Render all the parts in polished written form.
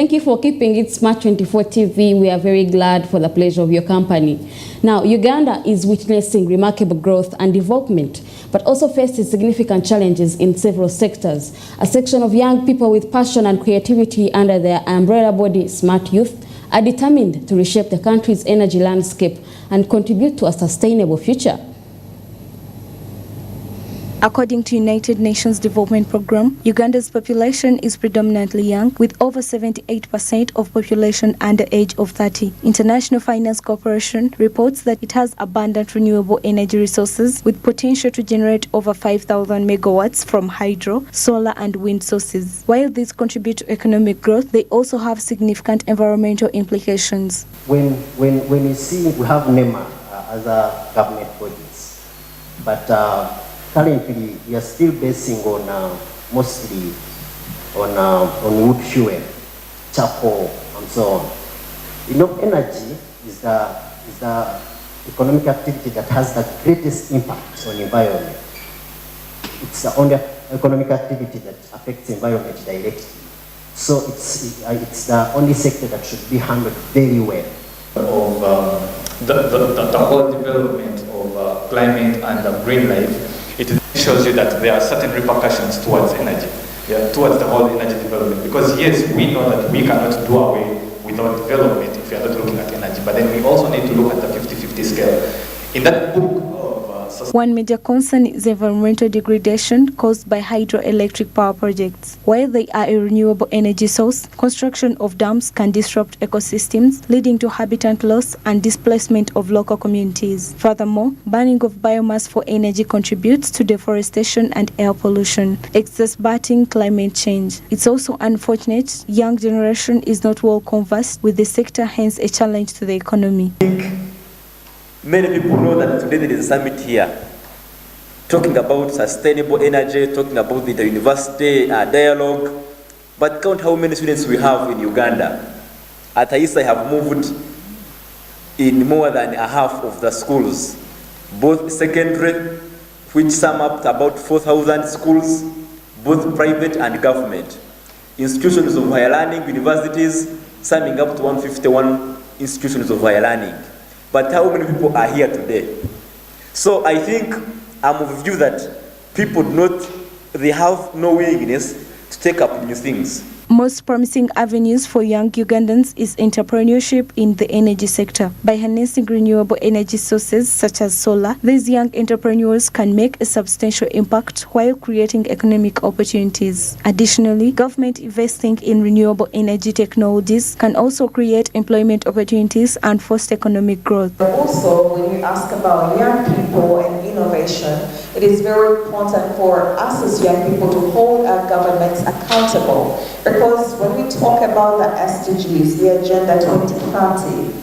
thank you for keeping it Smart 24 TV. We are very glad for the pleasure of your company. Now, Uganda is witnessing remarkable growth and development, but also faces significant challenges in several sectors. A section of young people with passion and creativity under their umbrella body, Smart Youth, are determined to reshape the country's energy landscape and contribute to a sustainable future. According to United Nations Development Programme, Uganda's population is predominantly young, with over 78% of population under age of 30. International Finance Corporation reports that it has abundant renewable energy resources with potential to generate over 5,000 megawatts from hydro, solar and wind sources. While these contribute to economic growth, they also have significant environmental implications. When you see we have NEMA as a government bodies, but currently, we are still basing on mostly on wood fuel, charcoal, and so on. You know, energy is the economic activity that has the greatest impact on the environment. It's the only economic activity that affects the environment directly. So it's the only sector that should be handled very well. Of the whole development of climate and green life. It shows you that there are certain repercussions towards energy, towards the whole energy development. Because yes, we know that we cannot do away without development if we are not looking at energy, but then we also need to look at the 50-50 scale. In that book of one major concern is environmental degradation caused by hydroelectric power projects. While they are a renewable energy source, construction of dams can disrupt ecosystems, leading to habitat loss and displacement of local communities. Furthermore, burning of biomass for energy contributes to deforestation and air pollution, exacerbating climate change. It's also unfortunate young generation is not well conversed with the sector, hence a challenge to the economy. Many people know that today there is a summit here talking about sustainable energy, talking about the university dialogue, but count how many students we have in Uganda. At ISA, I have moved in more than a half of the schools, both secondary, which sum up to about 4,000 schools, both private and government. Institutions of higher learning, universities, summing up to 151 institutions of higher learning. But how many people are here today? So I think I'm of the view that people they have no willingness to take up new things. Most promising avenues for young Ugandans is entrepreneurship in the energy sector. By harnessing renewable energy sources such as solar, these young entrepreneurs can make a substantial impact while creating economic opportunities. Additionally, government investing in renewable energy technologies can also create employment opportunities and foster economic growth. Also, when we ask about young people and innovation, it is very important for us as young people to hold our governments accountable. Because when we talk about the SDGs, the Agenda 2030,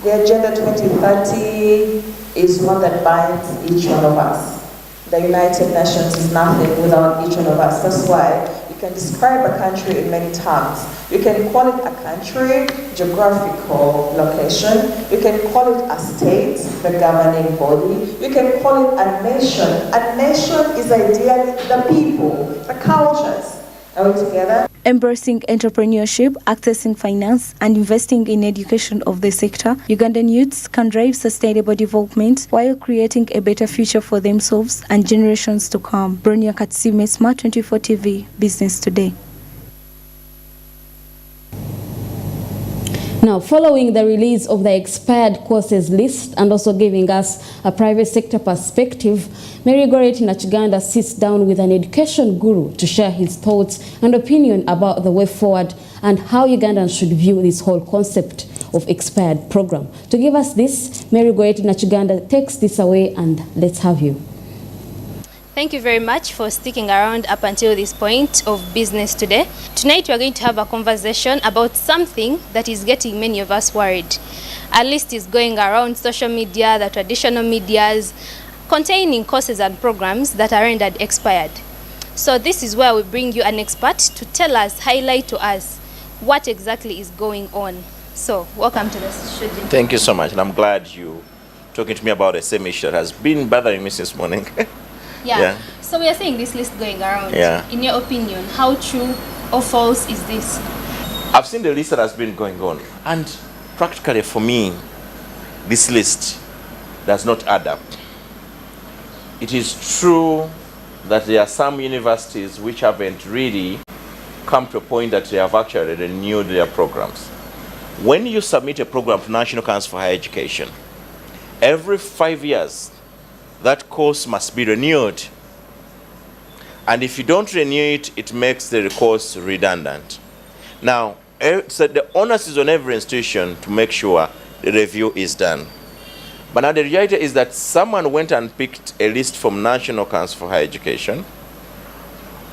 the Agenda 2030 is one that binds each one of us. The United Nations is nothing without each one of us. That's why you can describe a country in many terms. You can call it a country, geographical location. You can call it a state, the governing body. You can call it a nation. A nation is ideally the people, the cultures. Are we together? Embracing entrepreneurship, accessing finance, and investing in education of the sector, Ugandan youths can drive sustainable development while creating a better future for themselves and generations to come. Bronya Katsime, Smart 24 TV, Business Today. Now, following the release of the expired courses list and also giving us a private sector perspective, Mary Nachiganda sits down with an education guru to share his thoughts and opinion about the way forward and how Ugandans should view this whole concept of expired program. To give us this, Mary Nachiganda takes this away, and let's have you. Thank you very much for sticking around up until this point of Business Today. Tonight we are going to have a conversation about something that is getting many of us worried. A list is going around social media, the traditional medias, containing courses and programs that are rendered expired. So this is where we bring you an expert to tell us, highlight to us what exactly is going on. So welcome to the studio. Thank you so much, and I'm glad you talking to me about the same issue that has been bothering me since morning. Yeah. So we are seeing this list going around. Yeah. In your opinion, how true or false is this? I've seen the list that has been going on, and practically for me, this list does not add up. It is true that there are some universities which haven't really come to a point that they have actually renewed their programs. When you submit a program to National Council for Higher Education, every 5 years, that course must be renewed. And if you don't renew it, it makes the course redundant. Now, so the onus is on every institution to make sure the review is done. But now the reality is that someone went and picked a list from National Council for Higher Education,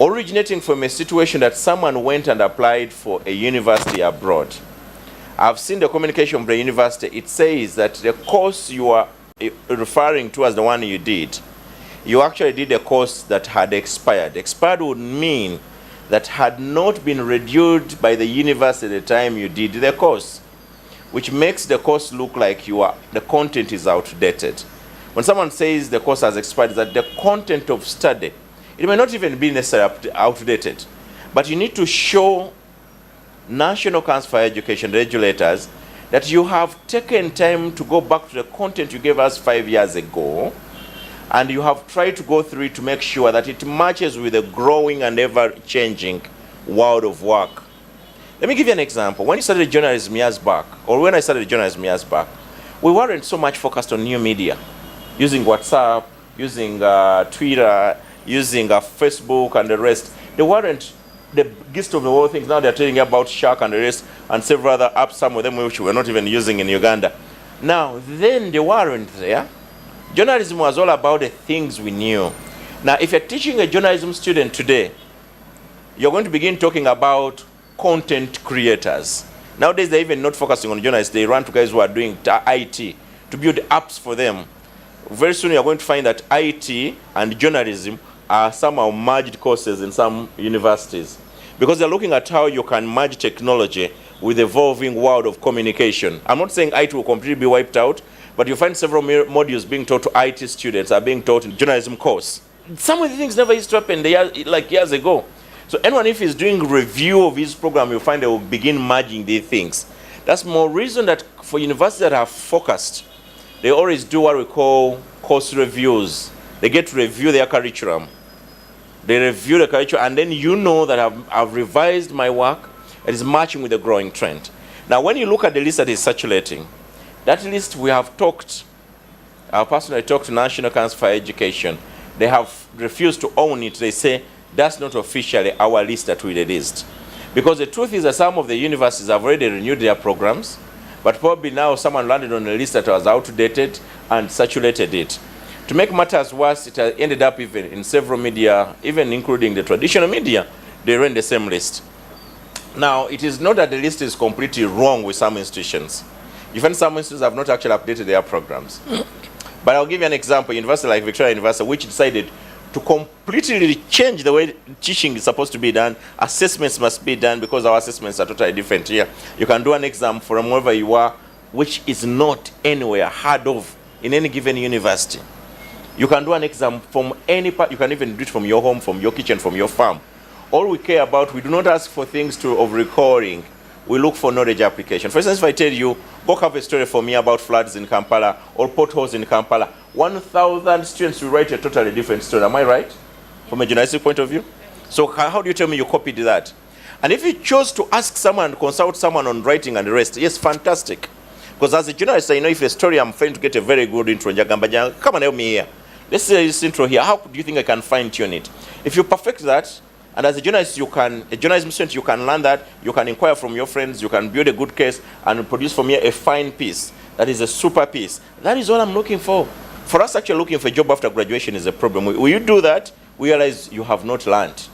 originating from a situation that someone went and applied for a university abroad. I've seen the communication from the university. It says that the course you are referring to as the one you did, you actually did a course that had expired. Expired would mean that had not been reviewed by the university at the time you did the course, which makes the course look like the content is outdated. When someone says the course has expired, that the content of study, it may not even be necessarily outdated, but you need to show National Council for Higher Education regulators that you have taken time to go back to the content you gave us 5 years ago, and you have tried to go through it to make sure that it matches with the growing and ever-changing world of work. Let me give you an example. When you started journalism years back, or when I started journalism years back, we weren't so much focused on new media, using WhatsApp, using Twitter, using Facebook and the rest. They weren't the gist of the whole things. Now they're telling you about Shark and the rest, and several other apps, some of them which we're not even using in Uganda. Now, then they weren't there. Journalism was all about the things we knew. Now, if you're teaching a journalism student today, you're going to begin talking about content creators. Nowadays, they're even not focusing on journalists. They run to guys who are doing IT to build apps for them. Very soon, you're going to find that IT and journalism are somehow merged courses in some universities, because they're looking at how you can merge technology with the evolving world of communication. I'm not saying IT will completely be wiped out, but you find several modules being taught to IT students are being taught in journalism course. Some of the things never used to happen like years ago. So anyone, if he's doing review of his program, you'll find they will begin merging these things. That's more reason that for universities that are focused, they always do what we call course reviews. They get to review their curriculum. They review the curriculum, and then you know that I've revised my work. It is matching with the growing trend. Now, when you look at the list that is circulating, that list we have talked, I personally talked to National Council for Education. They have refused to own it. They say that's not officially our list that we released. Because the truth is that some of the universities have already renewed their programs, but probably now someone landed on a list that was outdated and saturated it. To make matters worse, it has ended up even in several media, even including the traditional media, they ran the same list. Now, it is not that the list is completely wrong with some institutions. Even some institutions have not actually updated their programs. But I'll give you an example. University like Victoria University, which decided to completely change the way teaching is supposed to be done. Assessments must be done because our assessments are totally different here. You can do an exam from wherever you are, which is not anywhere heard of in any given university. You can do an exam from any part. You can even do it from your home, from your kitchen, from your farm. All we care about, we do not ask for things of recording. We look for knowledge application. For instance, if I tell you, go have a story for me about floods in Kampala or potholes in Kampala, 1,000 students will write a totally different story. Am I right? From a journalistic point of view? So how do you tell me you copied that? And if you chose to ask someone, consult someone on writing and the rest, yes, fantastic. Because as a journalist, I know if a story I'm trying to get a very good intro, come and help me here. Let's say this intro here. How do you think I can fine-tune it? If you perfect that, and as a journalist, a journalism student, you can learn that, you can inquire from your friends, you can build a good case and produce for me a fine piece. That is a super piece. That is all I'm looking for. For us, actually looking for a job after graduation is a problem. Will you do that? We realize you have not learned.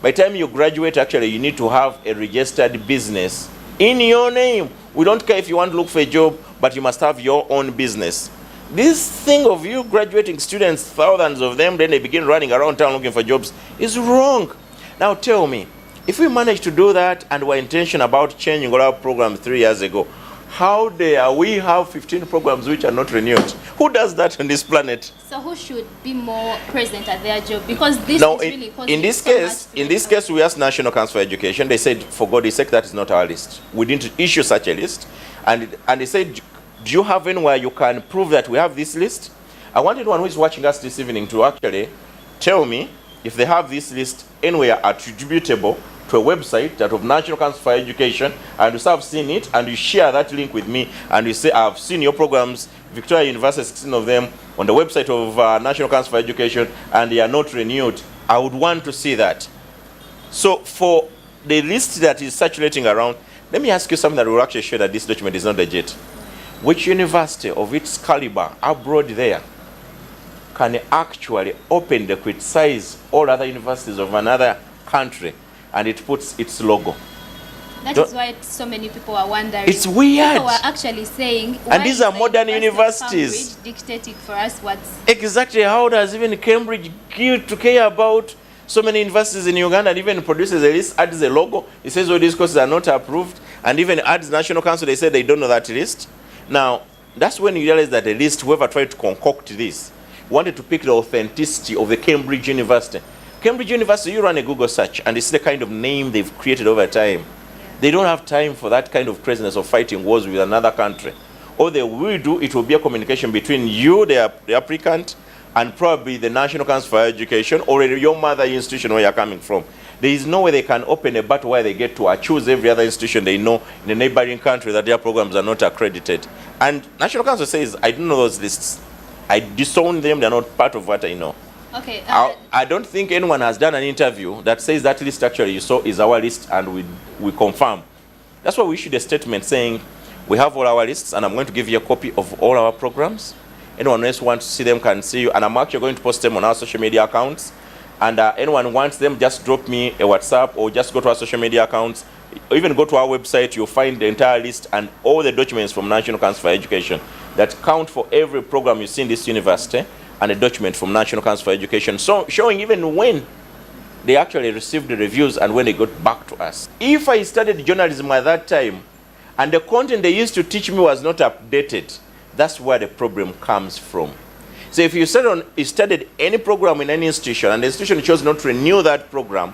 By the time you graduate, actually, you need to have a registered business in your name. We don't care if you want to look for a job, but you must have your own business. This thing of you graduating students, thousands of them, then they begin running around town looking for jobs, is wrong. Now tell me, if we manage to do that and we're intentional about changing all our programs 3 years ago, how dare we have 15 programs which are not renewed? Who does that on this planet? So who should be more present at their job? Because this Now, is really in this case, we asked National Council for Education. They said, for God's sake, that is not our list. We didn't issue such a list. And they said, do you have anywhere you can prove that we have this list? I want anyone who is watching us this evening to actually tell me if they have this list anywhere attributable to a website that of National Council for Education, and you have seen it, and you share that link with me, and you say, I've seen your programs, Victoria University, 16 of them, on the website of National Council for Education, and they are not renewed. I would want to see that. So for the list that is circulating around, let me ask you something that will actually show that this document is not legit. Which university of its caliber abroad there can actually openly criticize all other universities of another country and it puts its logo? That is why so many people are wondering. It's weird. People are actually saying, and these are modern universities dictating for us what's exactly. How does even Cambridge give to care about so many universities in Uganda, and even produces a list, adds a logo, it says all these courses are not approved, and even adds National Council, they say they don't know that list. Now, that's when you realize that the list, whoever tried to concoct this, wanted to pick the authenticity of the Cambridge University. Cambridge University, you run a Google search, and it's the kind of name they've created over time. They don't have time for that kind of craziness of fighting wars with another country. All they will do, it will be a communication between you, the applicant, and probably the National Council for Education, or your mother institution where you're coming from. There is no way they can open a battle where they get to choose every other institution they know in a neighboring country that their programs are not accredited. And National Council says, I don't know those lists. I disown them, they're not part of what I know. Okay. I don't think anyone has done an interview that says that list actually you saw is our list, and we confirm. That's why we issued a statement saying, we have all our lists, and I'm going to give you a copy of all our programs. Anyone else wants to see them can see you, and I'm actually going to post them on our social media accounts. And anyone wants them, just drop me a WhatsApp or just go to our social media accounts. Or even go to our website, you'll find the entire list and all the documents from National Council for Education that count for every program you see in this university, and a document from National Council for Education so showing even when they actually received the reviews and when they got back to us. If I studied journalism at that time and the content they used to teach me was not updated, that's where the problem comes from. So if you studied any program in any institution and the institution chose not to renew that program,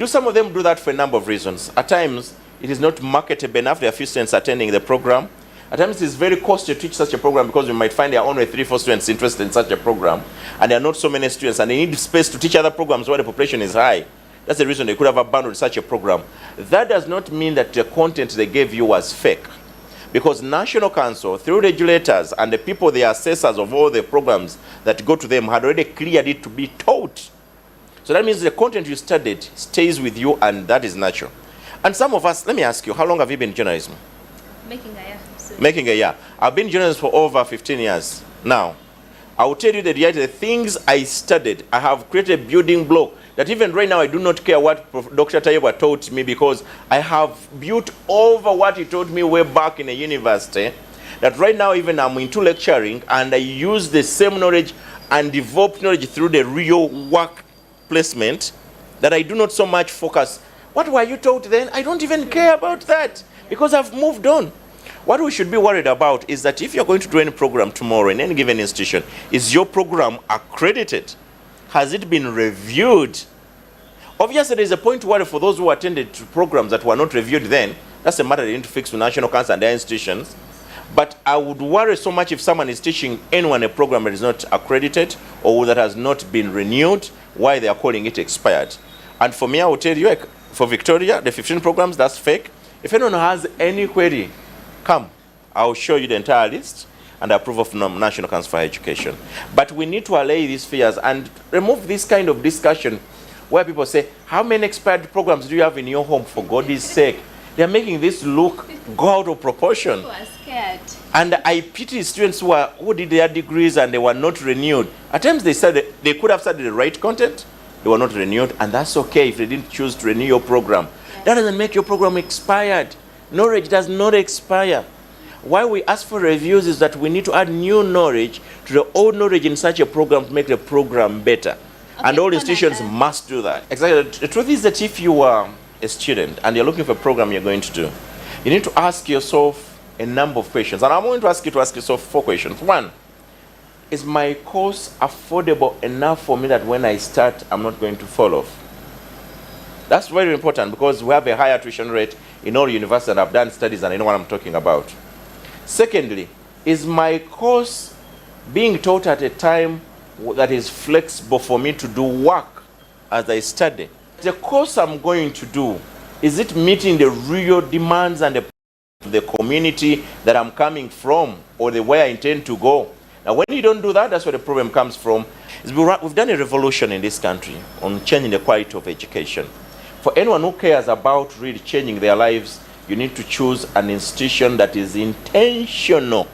some of them do that for a number of reasons. At times, it is not marketable enough. There are few students attending the program. At times, it is very costly to teach such a program because you might find there are only 3-4 students interested in such a program, and there are not so many students, and they need space to teach other programs where the population is high. That's the reason they could have abandoned such a program. That does not mean that the content they gave you was fake, because National Council, through regulators and the people, the assessors of all the programs that go to them, had already cleared it to be taught. So that means the content you studied stays with you, and that is natural. And some of us, let me ask you, how long have you been in journalism? making a year. Making a year. I've been in journalism for over 15 years now. I will tell you the reality, the things I studied, I have created a building block that even right now I do not care what Dr. Tayewa taught me, because I have built over what he taught me way back in a university, that right now even I'm into lecturing, and I use the same knowledge and develop knowledge through the real work placement, that I do not so much focus. What were you taught then? I don't even care about that, because I've moved on. What we should be worried about is that if you're going to do any program tomorrow in any given institution, is your program accredited? Has it been reviewed? Obviously, there's a point to worry for those who attended programs that were not reviewed then. That's a matter they need to fix with National Council and their institutions. But I would worry so much if someone is teaching anyone a program that is not accredited or that has not been renewed, why they are calling it expired. And for me, I will tell you, for Victoria, the 15 programs, that's fake. If anyone has any query, come. I'll show you the entire list and approval from National Council for Education. But we need to allay these fears and remove this kind of discussion where people say, how many expired programs do you have in your home, for God's sake? They're making this go out of proportion. People are scared. And I pity students who did their degrees and they were not renewed. At times they said they could have studied the right content, they were not renewed, and that's okay if they didn't choose to renew your program. That doesn't make your program expired. Knowledge does not expire. Why we ask for reviews is that we need to add new knowledge to the old knowledge in such a program to make the program better. Okay, and all institutions must do that. Exactly. The truth is that if you are a student and you're looking for a program you're going to do, you need to ask yourself a number of questions. And I'm going to ask you to ask yourself 4 questions. 1, is my course affordable enough for me that when I start, I'm not going to fall off? That's very important because we have a higher tuition rate in all universities, and I've done studies and I know what I'm talking about. Secondly, is my course being taught at a time that is flexible for me to do work as I study? The course I'm going to do, is it meeting the real demands and the community that I'm coming from or the way I intend to go? Now, when you don't do that, that's where the problem comes from. We've done a revolution in this country on changing the quality of education. For anyone who cares about really changing their lives, you need to choose an institution that is intentional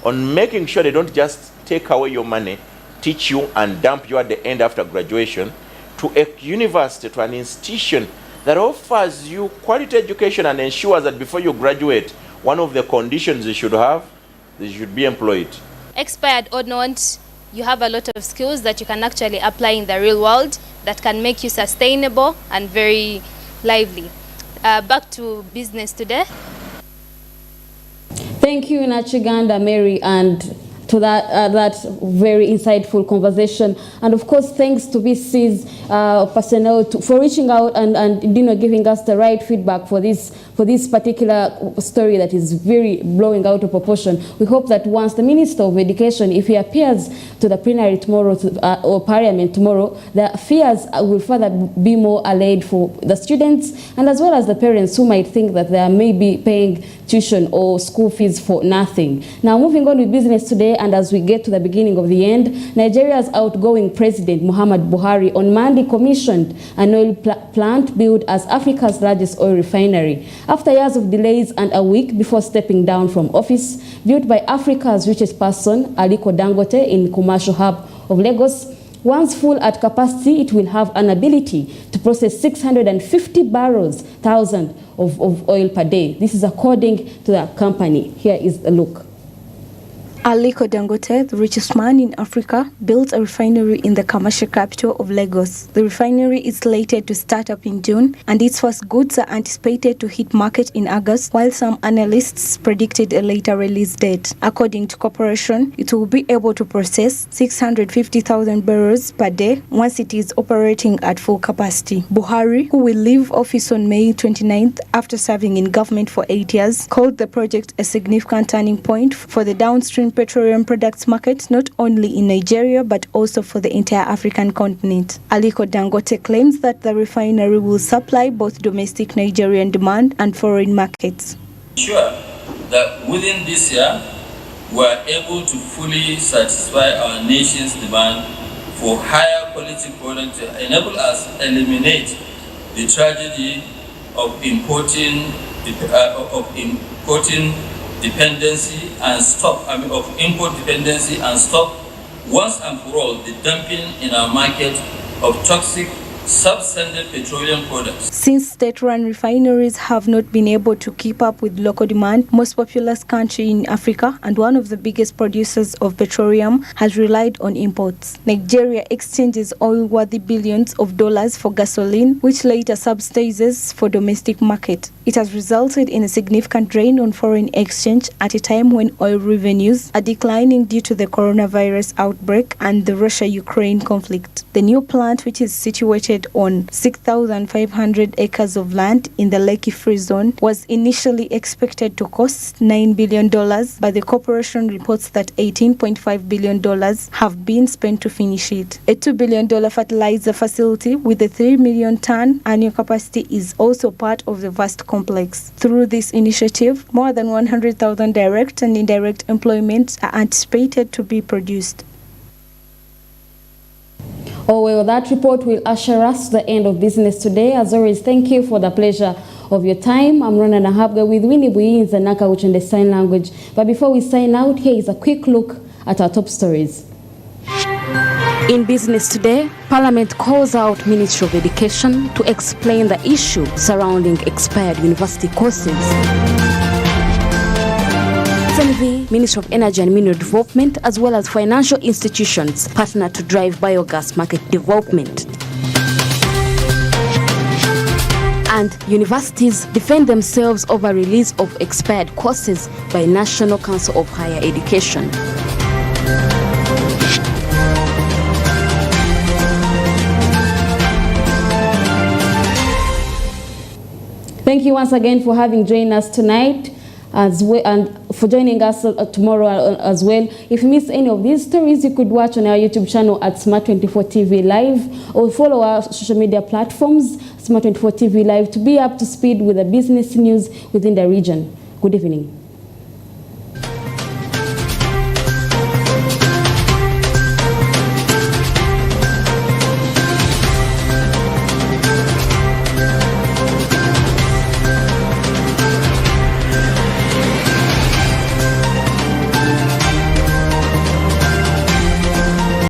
on making sure they don't just take away your money, teach you and dump you at the end after graduation, to a university, to an institution that offers you quality education and ensures that before you graduate, one of the conditions you should have, you should be employed. Expired or not, you have a lot of skills that you can actually apply in the real world that can make you sustainable and very lively. Back to business today. Thank you, Nachiganda, Mary, and to that very insightful conversation. And of course, thanks to BC's personnel for reaching out and giving us the right feedback for this particular story that is very blowing out of proportion. We hope that once the Minister of Education, if he appears to the plenary tomorrow or Parliament tomorrow, the fears will further be more allayed for the students and as well as the parents who might think that they may be paying tuition or school fees for nothing. Now, moving on with business today, and as we get to the beginning of the end, Nigeria's outgoing President Muhammad Buhari on Monday commissioned an oil plant built as Africa's largest oil refinery. After years of delays and a week before stepping down from office, built by Africa's richest person, Aliko Dangote, in commercial hub of Lagos, once full at capacity, it will have an ability to process 650 barrels of oil per day. This is according to the company. Here is a look. Aliko Dangote, the richest man in Africa, built a refinery in the commercial capital of Lagos. The refinery is slated to start up in June, and its first goods are anticipated to hit market in August, while some analysts predicted a later release date. According to corporation, it will be able to process 650,000 barrels per day once it is operating at full capacity. Buhari, who will leave office on May 29th after serving in government for 8 years, called the project a significant turning point for the downstream petroleum products market, not only in Nigeria but also for the entire African continent. Aliko Dangote claims that the refinery will supply both domestic Nigerian demand and foreign markets. Sure that within this year we are able to fully satisfy our nation's demand for higher quality products to enable us to eliminate the tragedy of importing dependency and stop, of import dependency and stop once and for all the dumping in our market of toxic substandard petroleum products. Since state-run refineries have not been able to keep up with local demand, most populous country in Africa and one of the biggest producers of petroleum has relied on imports. Nigeria exchanges oil-worthy billions of dollars for gasoline, which later subsidizes for domestic market. It has resulted in a significant drain on foreign exchange at a time when oil revenues are declining due to the coronavirus outbreak and the Russia-Ukraine conflict. The new plant, which is situated on 6,500 acres of land in the Lekki Free Zone, was initially expected to cost $9 billion, but the corporation reports that $18.5 billion have been spent to finish it. A $2 billion fertilizer facility with a 3 million ton annual capacity is also part of the vast complex. Through this initiative, more than 100,000 direct and indirect employments are anticipated to be produced. Oh, well, that report will usher us to the end of business today. As always, thank you for the pleasure of your time. I'm Rona Nahabga with Winnie Buyi Zanaka, which in the sign language. But before we sign out, here is a quick look at our top stories. In business today, Parliament calls out Ministry of Education to explain the issue surrounding expired university courses. DSTV, Ministry of Energy and Mineral Development, as well as financial institutions, partner to drive biogas market development. And universities defend themselves over release of expired courses by National Council of Higher Education. Thank you once again for having joined us tonight, as well, and for joining us tomorrow as well. If you missed any of these stories, you could watch on our YouTube channel at Smart24 TV Live, or follow our social media platforms, Smart24 TV Live, to be up to speed with the business news within the region. Good evening.